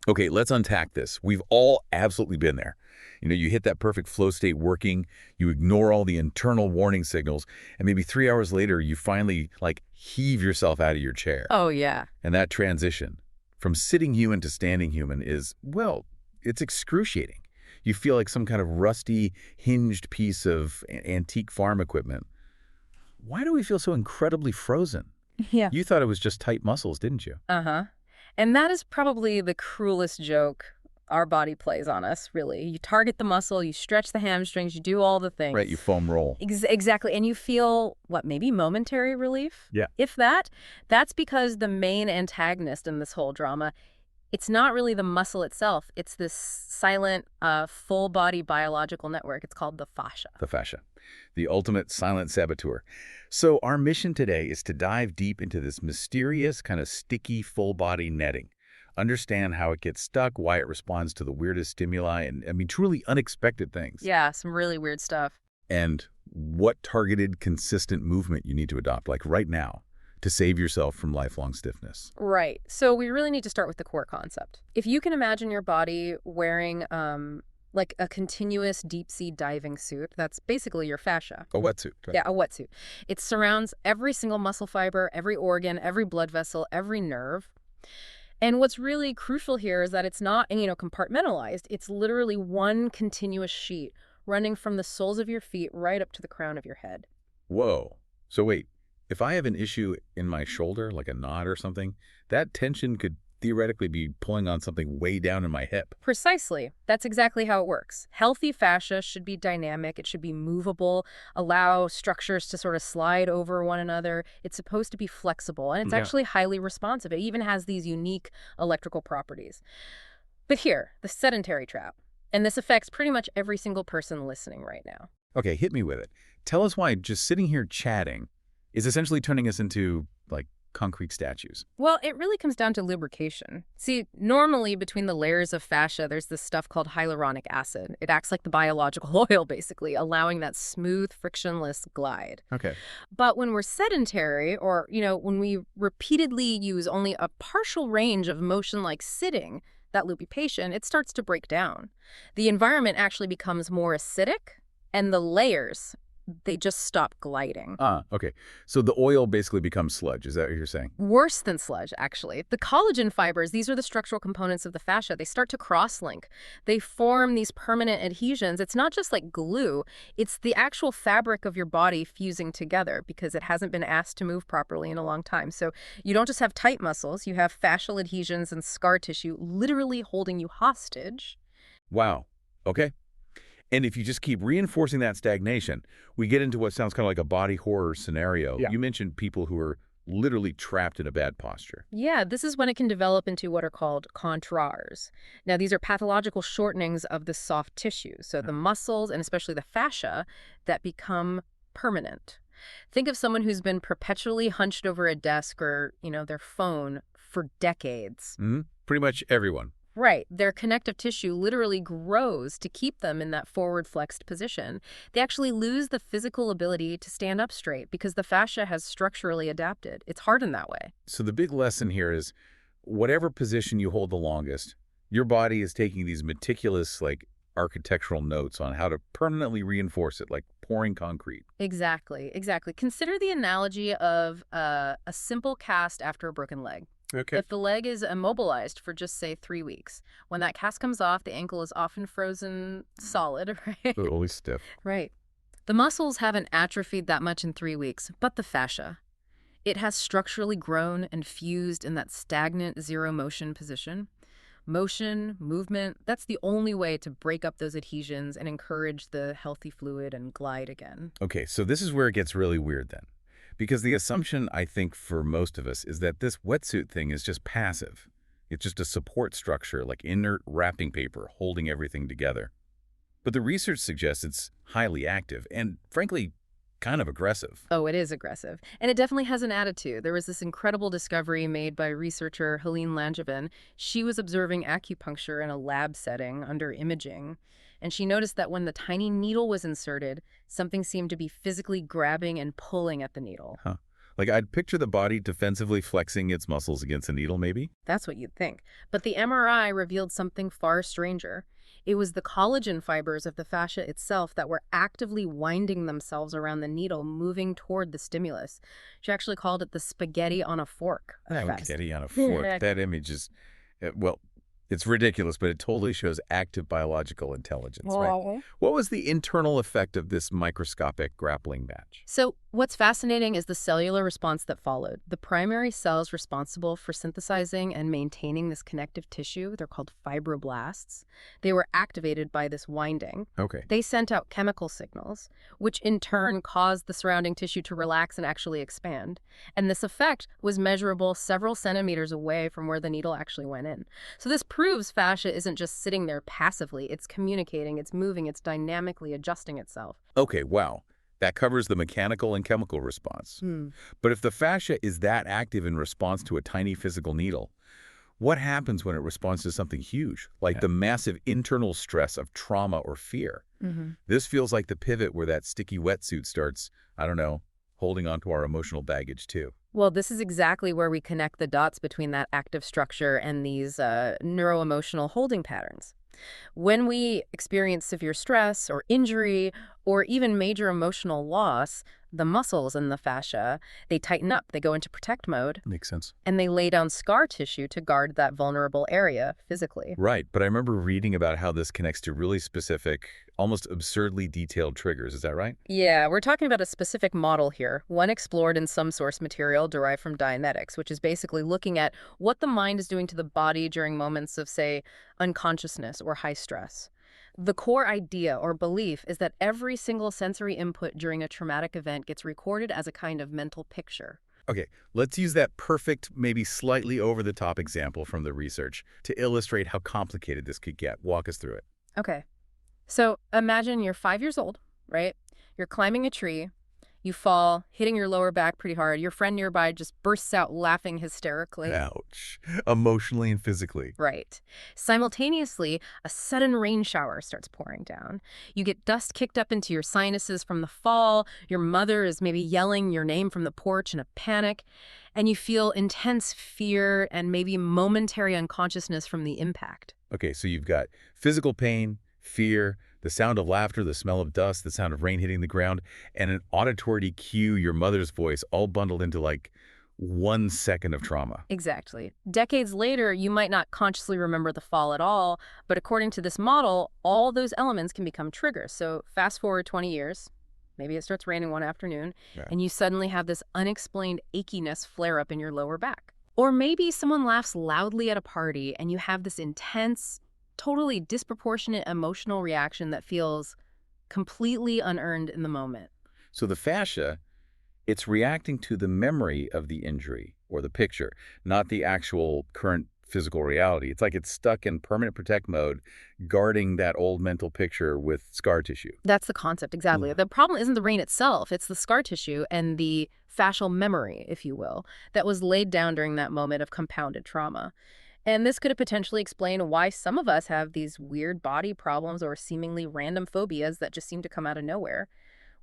Okay, let's untack this. We've all absolutely been there. You hit that perfect flow state working, you ignore all the internal warning signals, and maybe 3 hours later, you finally, heave yourself out of your chair. Oh, yeah. And that transition from sitting human to standing human is, well, it's excruciating. You feel like some kind of rusty, hinged piece of antique farm equipment. Why do we feel so incredibly frozen? Yeah. You thought it was just tight muscles, didn't you? Uh-huh. And that is probably the cruelest joke our body plays on us, really. You target the muscle, you stretch the hamstrings, you do all the things. Right, you foam roll. Exactly. And you feel, maybe momentary relief? Yeah. If that, that's because the main antagonist in this whole drama, it's not really the muscle itself. It's this silent, full-body biological network. It's called the fascia. The fascia, the ultimate silent saboteur. So our mission today is to dive deep into this mysterious, kind of sticky, full-body netting. Understand how it gets stuck, why it responds to the weirdest stimuli, and, truly unexpected things. Yeah, some really weird stuff. And what targeted, consistent movement you need to adopt, like right now, to save yourself from lifelong stiffness. Right. So we really need to start with the core concept. If you can imagine your body wearing like a continuous deep-sea diving suit, that's basically your fascia. A wetsuit. Right? Yeah, a wetsuit. It surrounds every single muscle fiber, every organ, every blood vessel, every nerve. And what's really crucial here is that it's not, compartmentalized. It's literally one continuous sheet running from the soles of your feet right up to the crown of your head. Whoa. So wait, if I have an issue in my shoulder, like a knot or something, that tension could theoretically be pulling on something way down in my hip. Precisely. That's exactly how it works. Healthy fascia should be dynamic. It should be movable, allow structures to sort of slide over one another. It's supposed to be flexible, and it's actually highly responsive. It even has these unique electrical properties. But here, the sedentary trap. And this affects pretty much every single person listening right now. Okay, hit me with it. Tell us why just sitting here chatting is essentially turning us into, concrete statues. Well, it really comes down to lubrication. See, normally between the layers of fascia, there's this stuff called hyaluronic acid. It acts like the biological oil, basically, allowing that smooth, frictionless glide. Okay. But when we're sedentary, or, when we repeatedly use only a partial range of motion like sitting, that lubrication, it starts to break down. The environment actually becomes more acidic, and the layers, they just stop gliding. Okay. So the oil basically becomes sludge. Is that what you're saying? Worse than sludge, actually. The collagen fibers, these are the structural components of the fascia. They start to cross-link. They form these permanent adhesions. It's not just like glue. It's the actual fabric of your body fusing together because it hasn't been asked to move properly in a long time. So you don't just have tight muscles. You have fascial adhesions and scar tissue literally holding you hostage. Wow. Okay. And if you just keep reinforcing that stagnation, we get into what sounds kind of like a body horror scenario. Yeah. You mentioned people who are literally trapped in a bad posture. Yeah, this is when it can develop into what are called contracts. Now, these are pathological shortenings of the soft tissue, so the muscles and especially the fascia that become permanent. Think of someone who's been perpetually hunched over a desk or, their phone for decades. Pretty much everyone. Right. Their connective tissue literally grows to keep them in that forward flexed position. They actually lose the physical ability to stand up straight because the fascia has structurally adapted. It's hardened that way. So the big lesson here is whatever position you hold the longest, your body is taking these meticulous, architectural notes on how to permanently reinforce it, like pouring concrete. Exactly. Consider the analogy of a simple cast after a broken leg. Okay. If the leg is immobilized for just, say, 3 weeks, when that cast comes off, the ankle is often frozen solid, right? Totally stiff. Right. The muscles haven't atrophied that much in 3 weeks, but the fascia. It has structurally grown and fused in that stagnant zero motion position. Motion, movement, that's the only way to break up those adhesions and encourage the healthy fluid and glide again. Okay, so this is where it gets really weird then. Because the assumption, I think, for most of us is that this wetsuit thing is just passive. It's just a support structure, like inert wrapping paper holding everything together. But the research suggests it's highly active and, frankly, kind of aggressive. Oh, it is aggressive. And it definitely has an attitude. There was this incredible discovery made by researcher Helene Langevin. She was observing acupuncture in a lab setting under imaging. And she noticed that when the tiny needle was inserted, something seemed to be physically grabbing and pulling at the needle. Huh. Like, I'd picture the body defensively flexing its muscles against a needle, maybe? That's what you'd think. But the MRI revealed something far stranger. It was the collagen fibers of the fascia itself that were actively winding themselves around the needle, moving toward the stimulus. She actually called it the spaghetti on a fork effect. Spaghetti on a fork. That image is, well, it's ridiculous, but it totally shows active biological intelligence, right? Oh. What was the internal effect of this microscopic grappling match? So what's fascinating is the cellular response that followed. The primary cells responsible for synthesizing and maintaining this connective tissue, they're called fibroblasts. They were activated by this winding. Okay. They sent out chemical signals, which in turn caused the surrounding tissue to relax and actually expand. And this effect was measurable several centimeters away from where the needle actually went in. So this proves fascia isn't just sitting there passively. It's communicating, it's moving, it's dynamically adjusting itself. Okay, wow. That covers the mechanical and chemical response. But if the fascia is that active in response to a tiny physical needle, what happens when it responds to something huge, like the massive internal stress of trauma or fear? This feels like the pivot where that sticky wetsuit starts, I don't know, holding onto our emotional baggage too. Well, this is exactly where we connect the dots between that active structure and these neuroemotional holding patterns. When we experience severe stress or injury or even major emotional loss, the muscles in the fascia, they tighten up, they go into protect mode, Makes sense. and they lay down scar tissue to guard that vulnerable area physically. Right, but I remember reading about how this connects to really specific, almost absurdly detailed triggers. Is that right? Yeah, we're talking about a specific model here, one explored in some source material derived from Dianetics, which is basically looking at what the mind is doing to the body during moments of, say, unconsciousness or high stress. The core idea or belief is that every single sensory input during a traumatic event gets recorded as a kind of mental picture. Okay, let's use that perfect, maybe slightly over-the-top example from the research to illustrate how complicated this could get. Walk us through it. Okay, so imagine you're 5 years old, right? You're climbing a tree. You fall, hitting your lower back pretty hard. Your friend nearby just bursts out laughing hysterically. Ouch. Emotionally and physically. Right. Simultaneously, a sudden rain shower starts pouring down. You get dust kicked up into your sinuses from the fall. Your mother is maybe yelling your name from the porch in a panic. And you feel intense fear and maybe momentary unconsciousness from the impact. Okay, so you've got physical pain, fear, the sound of laughter, the smell of dust, the sound of rain hitting the ground, and an auditory cue, your mother's voice, all bundled into like 1 second of trauma. Exactly. Decades later, you might not consciously remember the fall at all, but according to this model, all those elements can become triggers. So fast forward 20 years, maybe it starts raining one afternoon, and you suddenly have this unexplained achiness flare up in your lower back. Or maybe someone laughs loudly at a party and you have this intense, totally disproportionate emotional reaction that feels completely unearned in the moment. So the fascia, it's reacting to the memory of the injury or the picture, not the actual current physical reality. It's like it's stuck in permanent protect mode, guarding that old mental picture with scar tissue. That's the concept, exactly. The problem isn't the rain itself, it's the scar tissue and the fascial memory, if you will, that was laid down during that moment of compounded trauma. And this could potentially explain why some of us have these weird body problems or seemingly random phobias that just seem to come out of nowhere.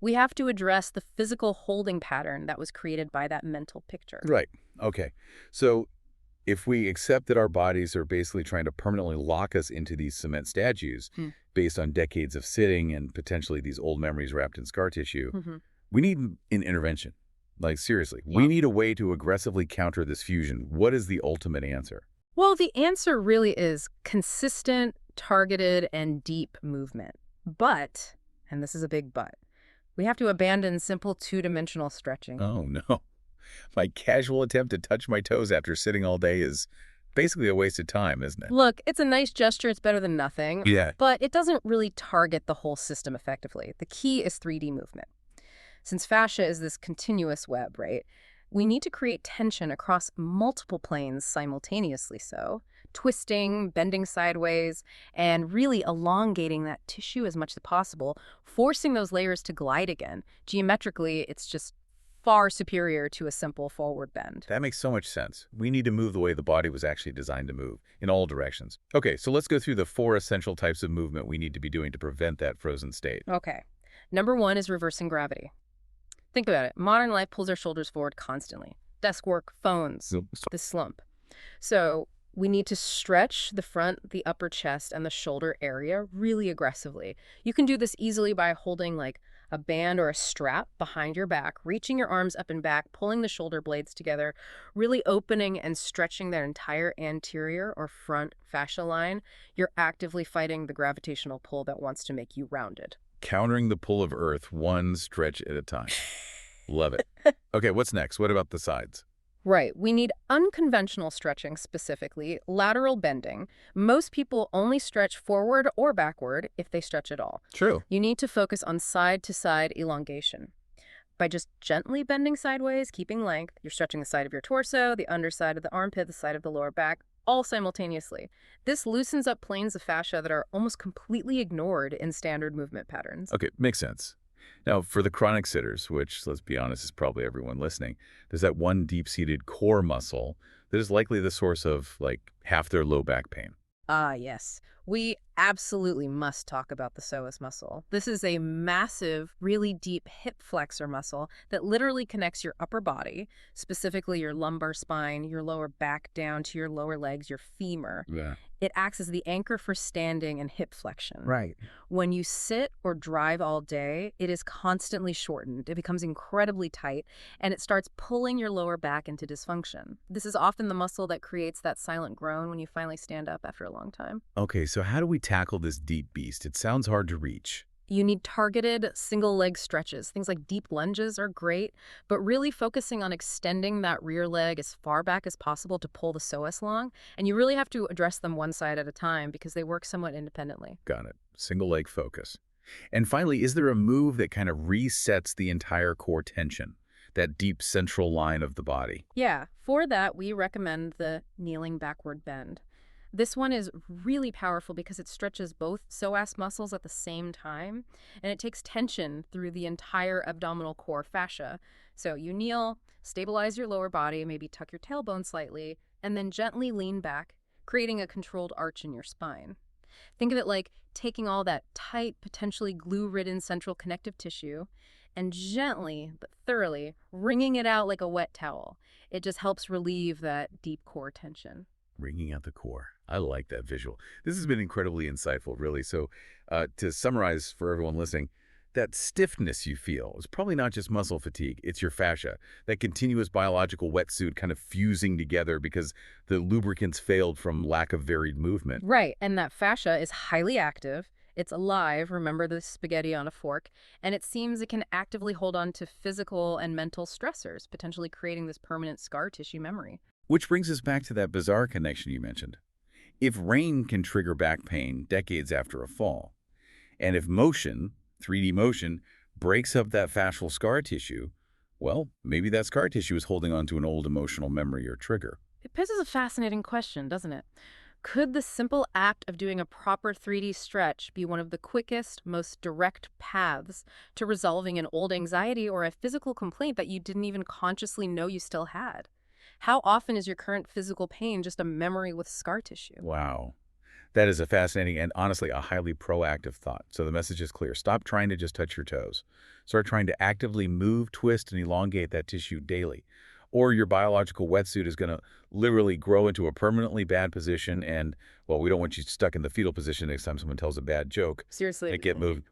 We have to address the physical holding pattern that was created by that mental picture. Right. Okay. So if we accept that our bodies are basically trying to permanently lock us into these cement statues based on decades of sitting and potentially these old memories wrapped in scar tissue, we need an intervention. Like, seriously, we need a way to aggressively counter this fusion. What is the ultimate answer? Well, the answer really is consistent, targeted, and deep movement. But, and this is a big but, we have to abandon simple two-dimensional stretching. Oh, no. My casual attempt to touch my toes after sitting all day is basically a waste of time, isn't it? Look, it's a nice gesture. It's better than nothing. Yeah. But it doesn't really target the whole system effectively. The key is 3D movement. Since fascia is this continuous web, right? We need to create tension across multiple planes simultaneously so, twisting, bending sideways, and really elongating that tissue as much as possible, forcing those layers to glide again. Geometrically, it's just far superior to a simple forward bend. That makes so much sense. We need to move the way the body was actually designed to move, in all directions. Okay, so let's go through the 4 essential types of movement we need to be doing to prevent that frozen state. Okay. Number 1 is reversing gravity. Think about it. Modern life pulls our shoulders forward constantly. Desk work, phones, So, this slump. So we need to stretch the front, the upper chest, and the shoulder area really aggressively. You can do this easily by holding like a band or a strap behind your back, reaching your arms up and back, pulling the shoulder blades together, really opening and stretching their entire anterior or front fascia line. You're actively fighting the gravitational pull that wants to make you rounded. countering the pull of Earth one stretch at a time. Love it. Okay, what's next? What about the sides? Right. We need unconventional stretching, specifically lateral bending. Most people only stretch forward or backward if they stretch at all. True. You need to focus on side-to-side elongation. By just gently bending sideways, keeping length, you're stretching the side of your torso, the underside of the armpit, the side of the lower back, all simultaneously. This loosens up planes of fascia that are almost completely ignored in standard movement patterns. Okay, makes sense. Now, for the chronic sitters, which, let's be honest, is probably everyone listening, there's that one deep-seated core muscle that is likely the source of, like, half their low back pain. Ah, yes. We absolutely must talk about the psoas muscle. This is a massive, really deep hip flexor muscle that literally connects your upper body, specifically your lumbar spine, your lower back down to your lower legs, your femur. Yeah. It acts as the anchor for standing and hip flexion. Right. When you sit or drive all day, it is constantly shortened. It becomes incredibly tight, and it starts pulling your lower back into dysfunction. This is often the muscle that creates that silent groan when you finally stand up after a long time. Okay, so how do we tackle this deep beast? It sounds hard to reach. You need targeted single leg stretches. Things like deep lunges are great, but really focusing on extending that rear leg as far back as possible to pull the psoas long. And you really have to address them one side at a time because they work somewhat independently. Got it. Single leg focus. And finally, is there a move that kind of resets the entire core tension, that deep central line of the body? Yeah, for that, we recommend the kneeling backward bend. This one is really powerful because it stretches both psoas muscles at the same time, and it takes tension through the entire abdominal core fascia. So you kneel, stabilize your lower body, maybe tuck your tailbone slightly, and then gently lean back, creating a controlled arch in your spine. Think of it like taking all that tight, potentially glue-ridden central connective tissue and gently but thoroughly wringing it out like a wet towel. It just helps relieve that deep core tension. Wringing out the core. I like that visual. This has been incredibly insightful, really. So to summarize for everyone listening, that stiffness you feel is probably not just muscle fatigue. It's your fascia, that continuous biological wetsuit kind of fusing together because the lubricants failed from lack of varied movement. Right, and that fascia is highly active. It's alive, remember the spaghetti on a fork, and it seems it can actively hold on to physical and mental stressors, potentially creating this permanent scar tissue memory. Which brings us back to that bizarre connection you mentioned. If rain can trigger back pain decades after a fall, and if motion, 3D motion, breaks up that fascial scar tissue, well, maybe that scar tissue is holding on to an old emotional memory or trigger. It poses a fascinating question, doesn't it? Could the simple act of doing a proper 3D stretch be one of the quickest, most direct paths to resolving an old anxiety or a physical complaint that you didn't even consciously know you still had? How often is your current physical pain just a memory with scar tissue? Wow. That is a fascinating and honestly a highly proactive thought. So the message is clear. Stop trying to just touch your toes. Start trying to actively move, twist, and elongate that tissue daily. Or your biological wetsuit is going to literally grow into a permanently bad position and, well, we don't want you stuck in the fetal position next time someone tells a bad joke. Seriously. And get moved.